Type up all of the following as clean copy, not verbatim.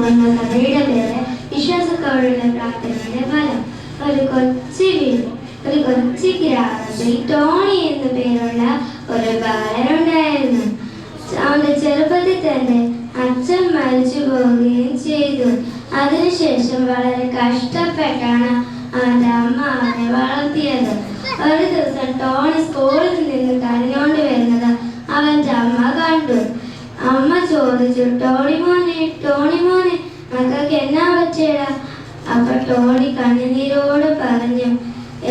പോകുന്ന കഥയുടെ പേര് വിശ്വാസത്തോടുള്ള പ്രാർത്ഥനയുടെ ഫലം. ഒരു കൊച്ചു വീട്, ഒരു കൊച്ചു ഗ്രാമത്തിൽ ടോണി എന്നു പേരുള്ള ഒരു ബാലനുണ്ടായിരുന്നു. അവന്റെ ചെറുപ്പത്തിൽ തന്നെ അച്ഛൻ മരിച്ചു പോവുകയും ചെയ്തു. അതിനുശേഷം വളരെ കഷ്ടപ്പെട്ടാണ് അവന്റെ അമ്മ അവനെ വളർത്തിയത്. ഒരു ദിവസം ടോണി സ്കൂളിൽ നിന്ന് കരഞ്ഞോണ്ട് വരുന്നത് അവന്റെ അമ്മ കണ്ടു. അമ്മ ചോദിച്ചു, ടോണി മോനെ മക്കൾക്ക് എന്നാ പറ്റിയടാ? അപ്പൊ ടോണി കണ്ണുനീരോട് പറഞ്ഞു,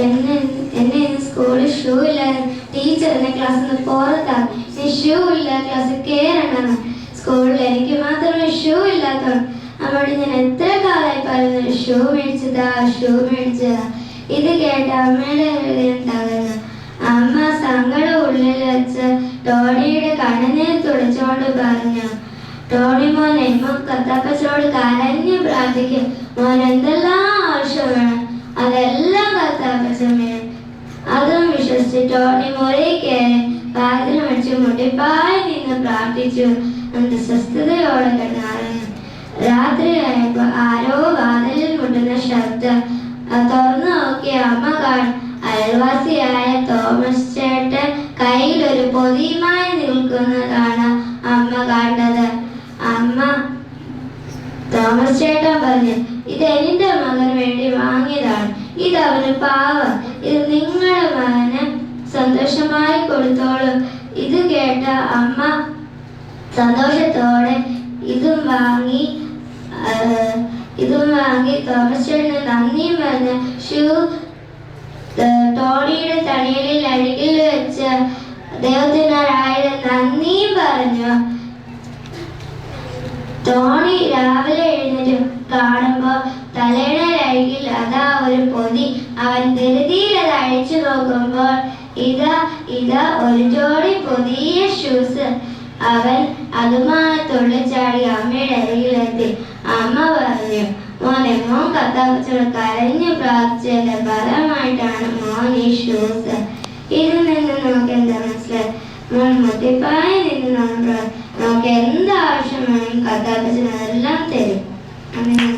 എന്നെ ഇന്ന് സ്കൂളിൽ ഷൂ ഇല്ലാതെ ടീച്ചർ എന്നെ ക്ലാസ്സിൽ നിന്ന് പുറത്താക്കി. നീ ഷൂ ഇല്ല ക്ലാസ്സിൽ കയറണമെന്ന്. സ്കൂളിൽ എനിക്ക് മാത്രമേ ഷൂ ഇല്ലാത്തതുള്ളൂ. അവിടെ ഞാൻ എത്ര കാലമായി പറയുന്നത് ഷൂ മേടിച്ചതാ. ഇത് കേട്ട അമ്മയുടെ ഹൃദയം തകർന്നു. അമ്മ സങ്കടം ഉള്ളിൽ വെച്ച് ടോണിയുടെ കണ്ണുനീർ തുടച്ചുകൊണ്ട് പറഞ്ഞു, ടോണി മോനെ, കത്താപ്പച്ചനോട് കരഞ്ഞു പ്രാർത്ഥിക്കും. മോൻ എന്തെല്ലാം ആവശ്യം വേണം അതെല്ലാം കത്താപ്പച്ചൻ വേണം. അതും വിശ്വസിച്ച് ടോണി മുറിയിൽ കയറി വാതിൽ മേടിച്ച് മുട്ടിപ്പായി നിന്ന് പ്രാർത്ഥിച്ചു. എന്നിട്ട് സ്വസ്ഥതയോടെ കിടന്നുറങ്ങി. രാത്രിയായപ്പോൾ ആരോ വാതിലിൽ മുട്ടുന്ന ശബ്ദം തുറന്നു നോക്കിയ അമ്മ അയൽവാസിയായ തോമസ് ചേട്ടൻ കയ്യിൽ ഒരു പൊതിയുമായി നിൽക്കുന്നതാണ് അമ്മ കണ്ടത്. അമ്മ തോമസ് ചേട്ടൻ പറഞ്ഞു, ഇത് എന്റെ മകന് വേണ്ടി വാങ്ങിയതാണ്. ഇത് അവന് പാവം. ഇത് നിങ്ങളുടെ മകന് സന്തോഷമായി കൊടുത്തോളൂ. ഇത് കേട്ട അമ്മ സന്തോഷത്തോടെ ഇതും വാങ്ങി തോമസ് ചേട്ടന് നന്ദിയും പറഞ്ഞ് ഷൂ ടോണിയുടെ തണിയലിൽ അരികിൽ വെച്ച് ദൈവത്തിനൊരായിരം നന്ദിയും പറഞ്ഞു. ടോണി രാവിലെ എഴുന്നേറ്റ് കാണുമ്പോൾ തലേണരരികിൽ അതാ ഒരു പൊതി. അവൻ ധൃതിയിൽ അത് അഴിച്ചു നോക്കുമ്പോൾ ഇതാ ഒരു ജോഡി പുതിയ ഷൂസ്. അവൻ അതുമായി തുള്ളിച്ചാടി അമ്മയുടെ അരികിലെത്തി. അമ്മ പറഞ്ഞു, മോൻ കത്താപ്പച്ചോട് കരഞ്ഞു പ്രാർത്ഥിച്ചതിന്റെ ഫലമായിട്ടാണ് മോൻ ഈ ഷൂസ്. ഇതിൽ നിന്ന് നമുക്ക് എന്താ മനസ്സിലായി? മോൻ മുത്തിപ്പായി നിന്ന് നമുക്ക് എന്താവശ്യം വേണം കത്താപ്പച്ചൻ അതെല്ലാം തരും. അങ്ങനെ